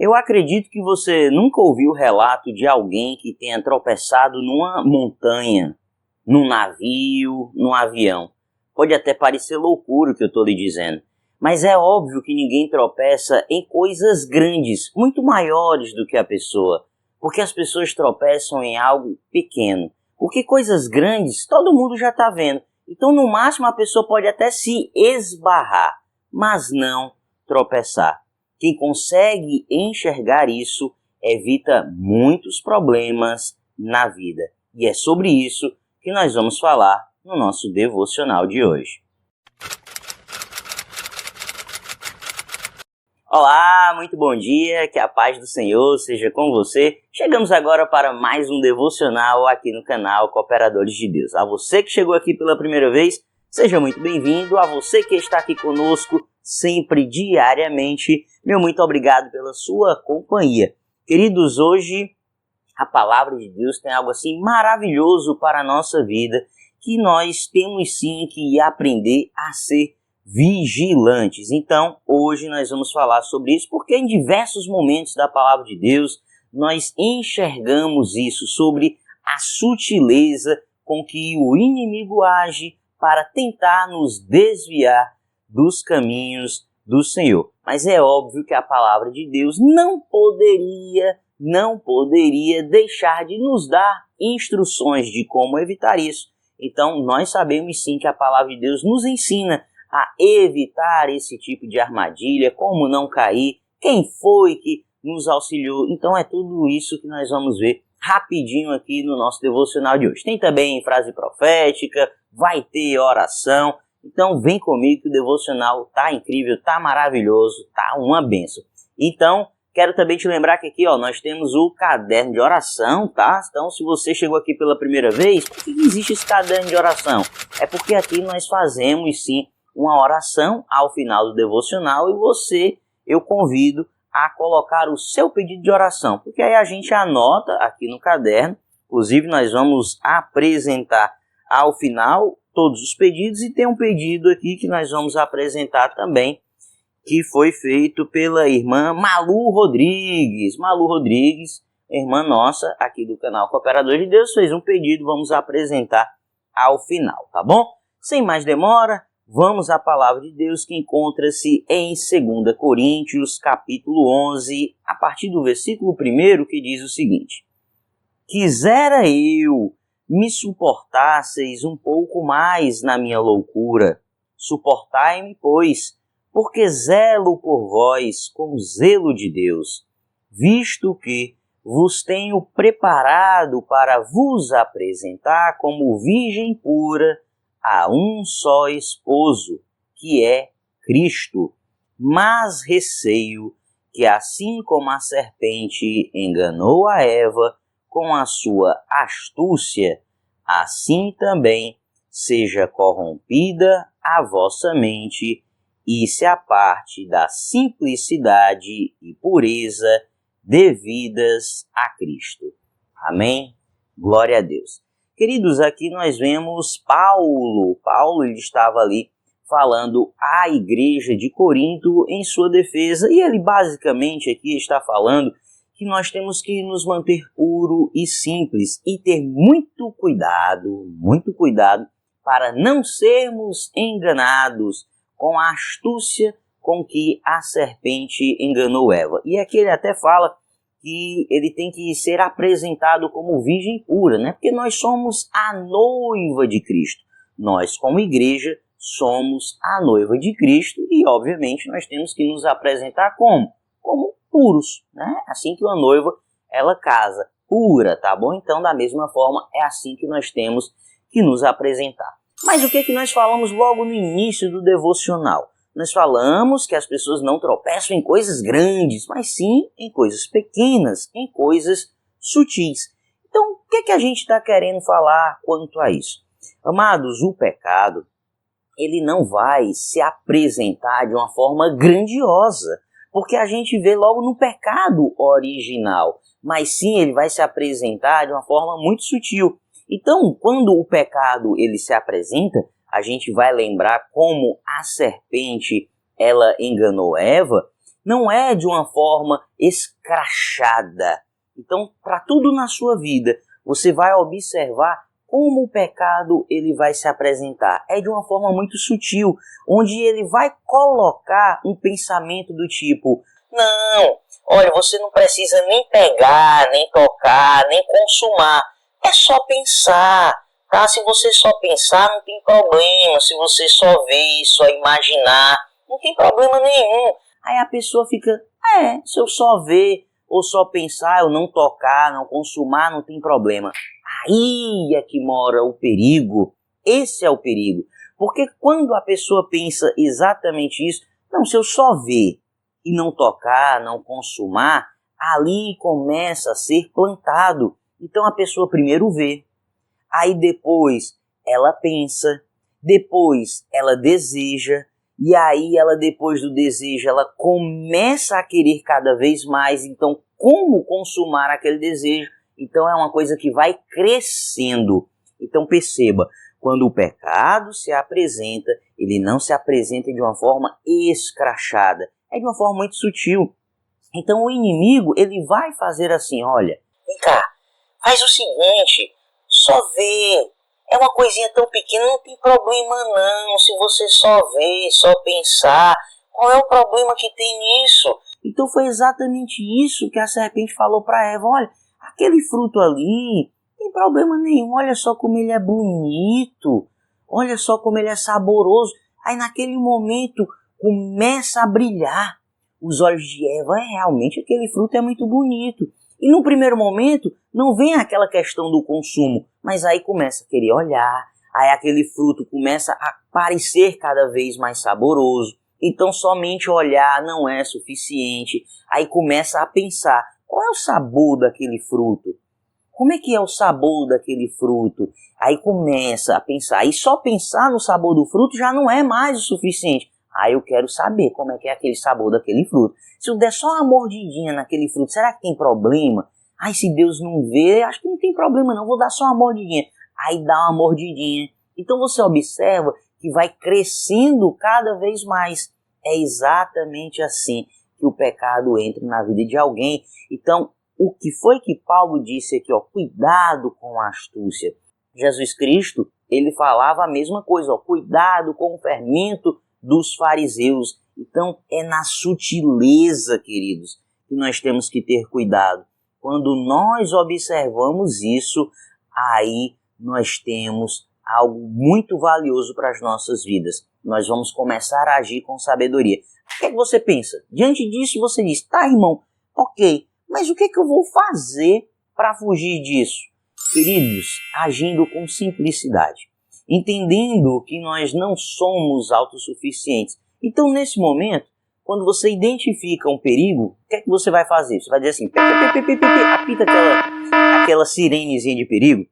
Eu acredito que você nunca ouviu o relato de alguém que tenha tropeçado numa montanha, num navio, num avião. Pode até parecer loucura o que eu estou lhe dizendo, mas é óbvio que ninguém tropeça em coisas grandes, muito maiores do que a pessoa, porque as pessoas tropeçam em algo pequeno, porque coisas grandes todo mundo já está vendo. Então, no máximo, a pessoa pode até se esbarrar, mas não tropeçar. Quem consegue enxergar isso evita muitos problemas na vida. E é sobre isso que nós vamos falar no nosso devocional de hoje. Olá, muito bom dia, que a paz do Senhor seja com você. Chegamos agora para mais um devocional aqui no canal Cooperadores de Deus. A você que chegou aqui pela primeira vez, seja muito bem-vindo. A você que está aqui conosco sempre, diariamente, meu muito obrigado pela sua companhia. Queridos, hoje a palavra de Deus tem algo assim maravilhoso para a nossa vida, que nós temos sim que aprender a ser vigilantes. Então, hoje nós vamos falar sobre isso, porque em diversos momentos da palavra de Deus, nós enxergamos isso, sobre a sutileza com que o inimigo age para tentar nos desviar dos caminhos do Senhor. Mas é óbvio que a palavra de Deus não poderia deixar de nos dar instruções de como evitar isso. Então, nós sabemos sim que a palavra de Deus nos ensina a evitar esse tipo de armadilha, como não cair, quem foi que nos auxiliou. Então, é tudo isso que nós vamos ver rapidinho aqui no nosso devocional de hoje. Tem também frase profética, vai ter oração. Então vem comigo que o devocional tá incrível, tá maravilhoso, tá uma bênção. Então, quero também te lembrar que aqui nós temos o caderno de oração, tá? Então, se você chegou aqui pela primeira vez, por que existe esse caderno de oração? É porque aqui nós fazemos sim uma oração ao final do devocional e eu convido a colocar o seu pedido de oração, porque aí a gente anota aqui no caderno. Inclusive nós vamos apresentar ao final todos os pedidos, e tem um pedido aqui que nós vamos apresentar também, que foi feito pela irmã Malu Rodrigues. Malu Rodrigues, irmã nossa aqui do canal Cooperador de Deus, fez um pedido, vamos apresentar ao final, tá bom? Sem mais demora, vamos à palavra de Deus, que encontra-se em 2 Coríntios, capítulo 11, a partir do versículo 1, que diz o seguinte: Quisera eu me suportasseis um pouco mais na minha loucura. Suportai-me, pois, porque zelo por vós com zelo de Deus, visto que vos tenho preparado para vos apresentar como virgem pura a um só esposo, que é Cristo. Mas receio que, assim como a serpente enganou a Eva com a sua astúcia, assim também seja corrompida a vossa mente e se aparte da simplicidade e pureza devidas a Cristo. Amém? Glória a Deus. Queridos, aqui nós vemos Paulo. Ele estava ali falando à igreja de Corinto em sua defesa, e ele basicamente aqui está falando que nós temos que nos manter puro e simples e ter muito cuidado para não sermos enganados com a astúcia com que a serpente enganou Eva. E aqui ele até fala que ele tem que ser apresentado como virgem pura, né? Porque nós somos a noiva de Cristo. Nós, como igreja, somos a noiva de Cristo e, obviamente, nós temos que nos apresentar como puros, né? Assim que uma noiva, ela casa pura, tá bom? Então, da mesma forma, é assim que nós temos que nos apresentar. Mas o que é que nós falamos logo no início do devocional? Nós falamos que as pessoas não tropeçam em coisas grandes, mas sim em coisas pequenas, em coisas sutis. Então, o que é que a gente está querendo falar quanto a isso? Amados, o pecado, ele não vai se apresentar de uma forma grandiosa, porque a gente vê logo no pecado original, mas sim ele vai se apresentar de uma forma muito sutil. Então, quando o pecado ele se apresenta, a gente vai lembrar como a serpente ela enganou Eva, não é de uma forma escrachada. Então, para tudo na sua vida, você vai observar como o pecado ele vai se apresentar. É de uma forma muito sutil, onde ele vai colocar um pensamento do tipo: não, olha, você não precisa nem pegar, nem tocar, nem consumar. É só pensar, tá? Se você só pensar, não tem problema. Se você só ver, só imaginar, não tem problema nenhum. Aí a pessoa fica: se eu só ver ou só pensar, eu não tocar, não consumar, não tem problema. Aí é que mora o perigo. Esse é o perigo. Porque quando a pessoa pensa exatamente isso, não, se eu só ver e não tocar, não consumar, ali começa a ser plantado. Então a pessoa primeiro vê, aí depois ela pensa, depois ela deseja, e aí ela, depois do desejo, ela começa a querer cada vez mais. Então, como consumar aquele desejo? Então é uma coisa que vai crescendo. Então perceba, quando o pecado se apresenta, ele não se apresenta de uma forma escrachada, é de uma forma muito sutil. Então o inimigo, ele vai fazer assim: olha, vem cá, faz o seguinte, só vê, é uma coisinha tão pequena, não tem problema não, se você só ver, só pensar, qual é o problema que tem nisso? Então foi exatamente isso que a serpente falou para Eva: olha, aquele fruto ali, não tem problema nenhum, olha só como ele é bonito, olha só como ele é saboroso. Aí naquele momento começa a brilhar os olhos de Eva: realmente aquele fruto é muito bonito. E no primeiro momento não vem aquela questão do consumo, mas aí começa a querer olhar, aí aquele fruto começa a parecer cada vez mais saboroso. Então somente olhar não é suficiente, aí começa a pensar: qual é o sabor daquele fruto? Como é que é o sabor daquele fruto? Aí começa a pensar, e só pensar no sabor do fruto já não é mais o suficiente. Aí eu quero saber como é que é aquele sabor daquele fruto. Se eu der só uma mordidinha naquele fruto, será que tem problema? Ai, se Deus não vê, acho que não tem problema não, vou dar só uma mordidinha. Aí dá uma mordidinha. Então você observa que vai crescendo cada vez mais. É exatamente assim que o pecado entra na vida de alguém. Então, o que foi que Paulo disse aqui, ó? Cuidado com a astúcia. Jesus Cristo, ele falava a mesma coisa, ó: cuidado com o fermento dos fariseus. Então é na sutileza, queridos, que nós temos que ter cuidado. Quando nós observamos isso, aí nós temos algo muito valioso para as nossas vidas. Nós vamos começar a agir com sabedoria. O que é que você pensa? Diante disso você diz: tá, irmão, ok, mas o que é que eu vou fazer para fugir disso? Queridos, agindo com simplicidade, entendendo que nós não somos autossuficientes. Então, nesse momento, quando você identifica um perigo, o que é que você vai fazer? Você vai dizer assim: apita aquela sirenezinha de perigo.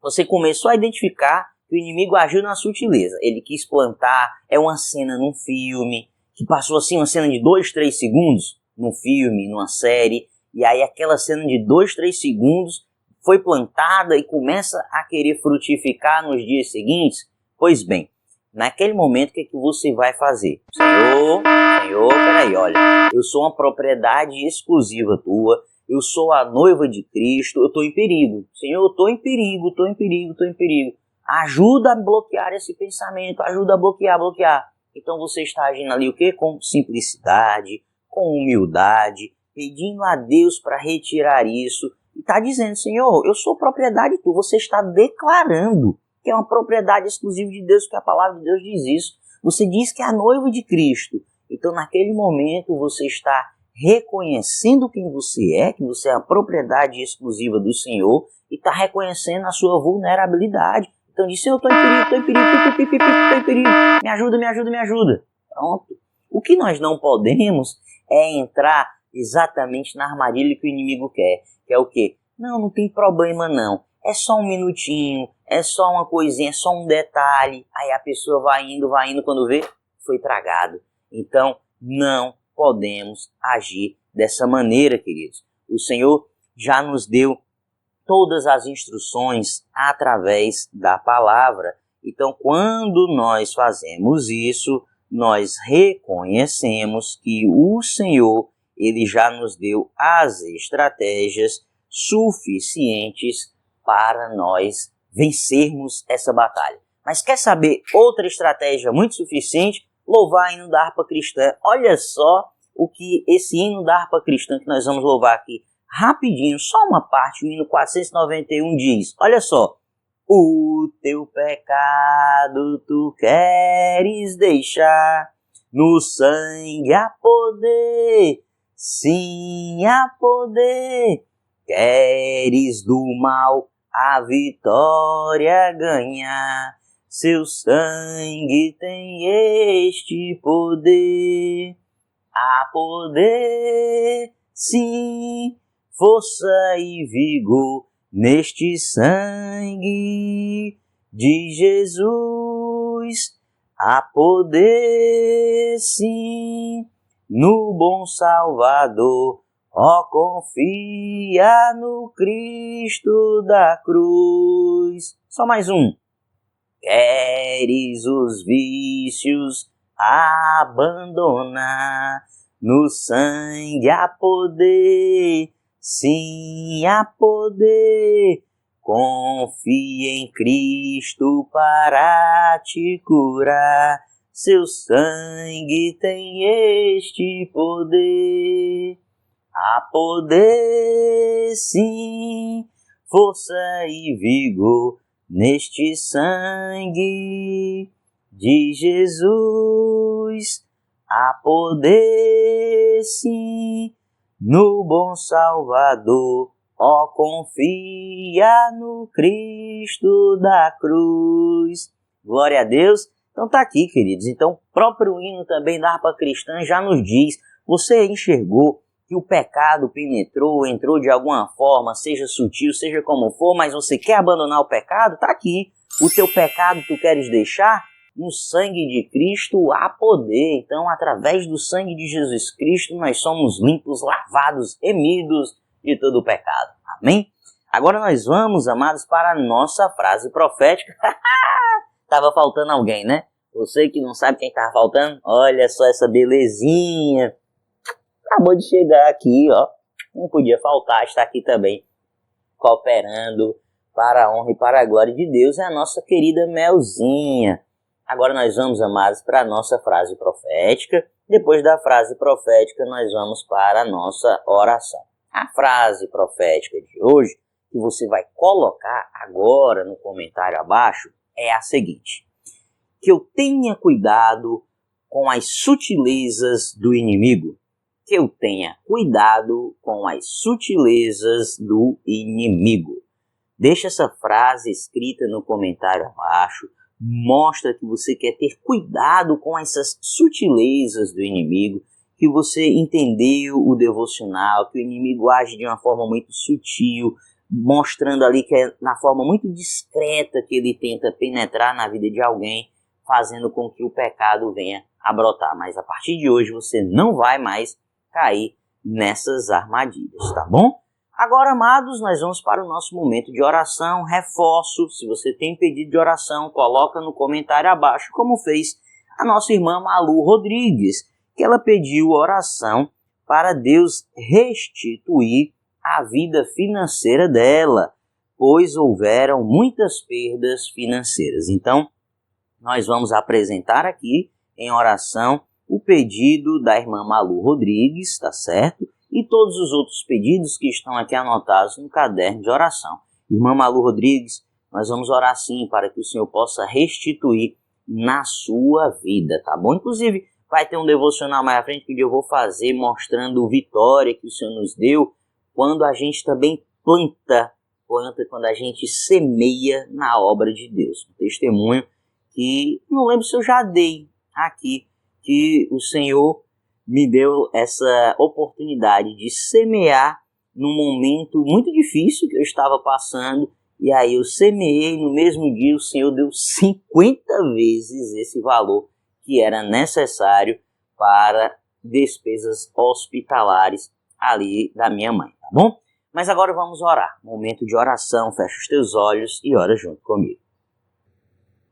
Você começou a identificar que o inimigo agiu na sutileza. Ele quis plantar, é uma cena num filme, que passou assim uma cena de 2, 3 segundos, num filme, numa série, e aí aquela cena de 2, 3 segundos foi plantada e começa a querer frutificar nos dias seguintes. Pois bem, naquele momento, o que é que você vai fazer? Senhor, peraí, olha, eu sou uma propriedade exclusiva tua, eu sou a noiva de Cristo, eu estou em perigo. Senhor, eu estou em perigo, estou em perigo, estou em perigo. Ajuda a bloquear esse pensamento, ajuda a bloquear. Então você está agindo ali o quê? Com simplicidade, com humildade, pedindo a Deus para retirar isso. E está dizendo: Senhor, eu sou propriedade tua. Você está declarando que é uma propriedade exclusiva de Deus, porque a palavra de Deus diz isso. Você diz que é a noiva de Cristo. Então naquele momento você está reconhecendo quem você é, que você é a propriedade exclusiva do Senhor, e está reconhecendo a sua vulnerabilidade. Então diz: Senhor, estou em perigo, me ajuda. Pronto. O que nós não podemos é entrar exatamente na armadilha que o inimigo quer. Que é o quê? Não tem problema não. É só um minutinho, é só uma coisinha, é só um detalhe. Aí a pessoa vai indo, quando vê, foi tragado. Então, não podemos agir dessa maneira, queridos. O Senhor já nos deu todas as instruções através da palavra. Então, quando nós fazemos isso, nós reconhecemos que o Senhor, Ele já nos deu as estratégias suficientes para nós vencermos essa batalha. Mas quer saber outra estratégia muito suficiente? Louvar hino da harpa cristã. Olha só o que esse hino da harpa cristã que nós vamos louvar aqui rapidinho, só uma parte, o hino 491 diz, olha só: o teu pecado tu queres deixar, no sangue há poder, sim há poder, queres do mal a vitória ganhar, seu sangue tem este poder, há poder, sim, força e vigor neste sangue de Jesus, há poder, sim, no bom Salvador. Ó, confia no Cristo da cruz. Só mais um. Queres os vícios abandonar, no sangue há poder, sim há poder, confia em Cristo para te curar, seu sangue tem este poder, há poder, sim, força e vigor neste sangue de Jesus, há poder, sim, no bom Salvador. Ó, confia no Cristo da cruz. Glória a Deus. Então tá aqui, queridos. Então o próprio hino também da harpa cristã já nos diz, você enxergou que o pecado penetrou, entrou de alguma forma, seja sutil, seja como for, mas você quer abandonar o pecado? Tá aqui. O teu pecado tu queres deixar? No sangue de Cristo há poder. Então, através do sangue de Jesus Cristo, nós somos limpos, lavados, remidos de todo o pecado. Amém? Agora nós vamos, amados, para a nossa frase profética. Tava faltando alguém, né? Você que não sabe quem tava faltando, olha só essa belezinha. Acabou de chegar aqui, ó. Não podia faltar, está aqui também, cooperando para a honra e para a glória de Deus, é a nossa querida Melzinha. Agora nós vamos, amados, para a nossa frase profética. Depois da frase profética, nós vamos para a nossa oração. A frase profética de hoje, que você vai colocar agora no comentário abaixo, é a seguinte: que eu tenha cuidado com as sutilezas do inimigo. Que eu tenha cuidado com as sutilezas do inimigo. Deixa essa frase escrita no comentário abaixo. Mostra que você quer ter cuidado com essas sutilezas do inimigo, que você entendeu o devocional, que o inimigo age de uma forma muito sutil, mostrando ali que é na forma muito discreta que ele tenta penetrar na vida de alguém, fazendo com que o pecado venha a brotar. Mas a partir de hoje você não vai mais cair nessas armadilhas, tá bom? Agora, amados, nós vamos para o nosso momento de oração. Reforço, se você tem pedido de oração, coloca no comentário abaixo, como fez a nossa irmã Malu Rodrigues, que ela pediu oração para Deus restituir a vida financeira dela, pois houveram muitas perdas financeiras. Então, nós vamos apresentar aqui em oração o pedido da irmã Malu Rodrigues, tá certo? E todos os outros pedidos que estão aqui anotados no caderno de oração. Irmã Malu Rodrigues, nós vamos orar sim para que o Senhor possa restituir na sua vida, tá bom? Inclusive, vai ter um devocional mais à frente que eu vou fazer mostrando vitória que o Senhor nos deu quando a gente também planta, quando a gente semeia na obra de Deus. Um testemunho que não lembro se eu já dei aqui, que o Senhor me deu essa oportunidade de semear num momento muito difícil que eu estava passando, e aí eu semeei, no mesmo dia o Senhor deu 50 vezes esse valor que era necessário para despesas hospitalares ali da minha mãe, tá bom? Mas agora vamos orar, momento de oração, fecha os teus olhos e ora junto comigo.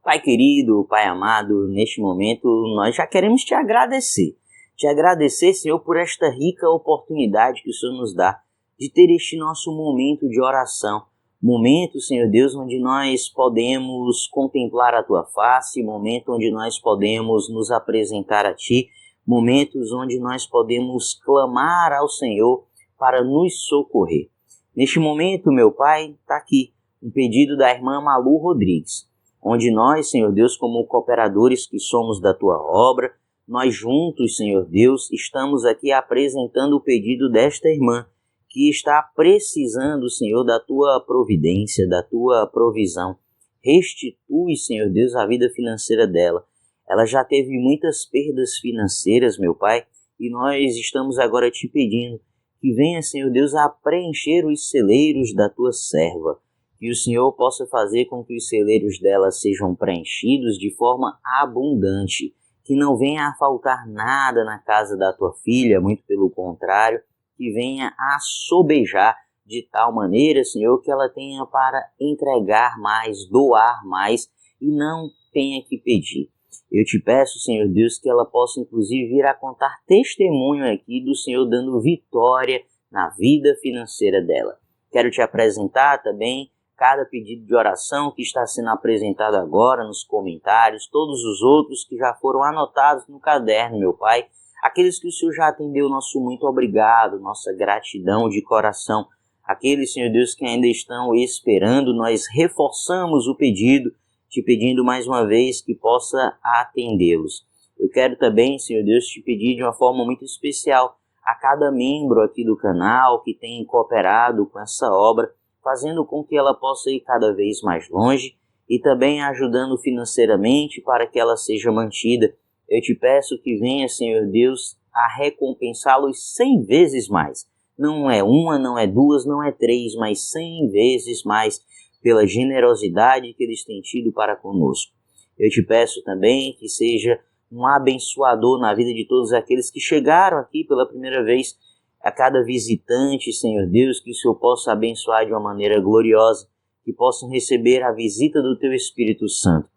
Pai querido, Pai amado, neste momento nós já queremos te agradecer. Te agradecer, Senhor, por esta rica oportunidade que o Senhor nos dá de ter este nosso momento de oração. Momento, Senhor Deus, onde nós podemos contemplar a Tua face, momento onde nós podemos nos apresentar a Ti, momentos onde nós podemos clamar ao Senhor para nos socorrer. Neste momento, meu Pai, está aqui um pedido da irmã Malu Rodrigues, onde nós, Senhor Deus, como cooperadores que somos da Tua obra, nós juntos, Senhor Deus, estamos aqui apresentando o pedido desta irmã, que está precisando, Senhor, da Tua providência, da Tua provisão. Restitui, Senhor Deus, a vida financeira dela. Ela já teve muitas perdas financeiras, meu Pai, e nós estamos agora te pedindo que venha, Senhor Deus, a preencher os celeiros da Tua serva. Que o Senhor possa fazer com que os celeiros dela sejam preenchidos de forma abundante. Que não venha a faltar nada na casa da Tua filha, muito pelo contrário, que venha a sobejar de tal maneira, Senhor, que ela tenha para entregar mais, doar mais e não tenha que pedir. Eu te peço, Senhor Deus, que ela possa inclusive vir a contar testemunho aqui do Senhor dando vitória na vida financeira dela. Quero te apresentar também cada pedido de oração que está sendo apresentado agora nos comentários, todos os outros que já foram anotados no caderno, meu Pai, aqueles que o Senhor já atendeu, nosso muito obrigado, nossa gratidão de coração, aqueles, Senhor Deus, que ainda estão esperando, nós reforçamos o pedido, te pedindo mais uma vez que possa atendê-los. Eu quero também, Senhor Deus, te pedir de uma forma muito especial a cada membro aqui do canal que tem cooperado com essa obra, fazendo com que ela possa ir cada vez mais longe e também ajudando financeiramente para que ela seja mantida. Eu te peço que venha, Senhor Deus, a recompensá-los 100 vezes mais. Não é uma, não é duas, não é três, mas 100 vezes mais pela generosidade que eles têm tido para conosco. Eu te peço também que seja um abençoador na vida de todos aqueles que chegaram aqui pela primeira vez, a cada visitante, Senhor Deus, que o Senhor possa abençoar de uma maneira gloriosa, que possam receber a visita do Teu Espírito Santo.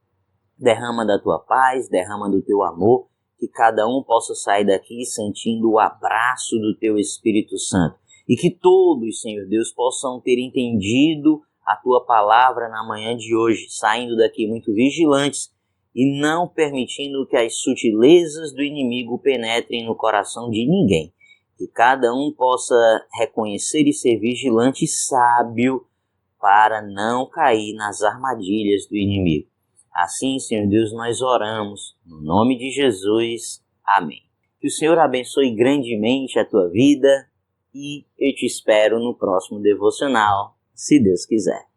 Derrama da Tua paz, derrama do Teu amor, que cada um possa sair daqui sentindo o abraço do Teu Espírito Santo. E que todos, Senhor Deus, possam ter entendido a Tua palavra na manhã de hoje, saindo daqui muito vigilantes e não permitindo que as sutilezas do inimigo penetrem no coração de ninguém. Que cada um possa reconhecer e ser vigilante e sábio para não cair nas armadilhas do inimigo. Assim, Senhor Deus, nós oramos, no nome de Jesus. Amém. Que o Senhor abençoe grandemente a tua vida e eu te espero no próximo devocional, se Deus quiser.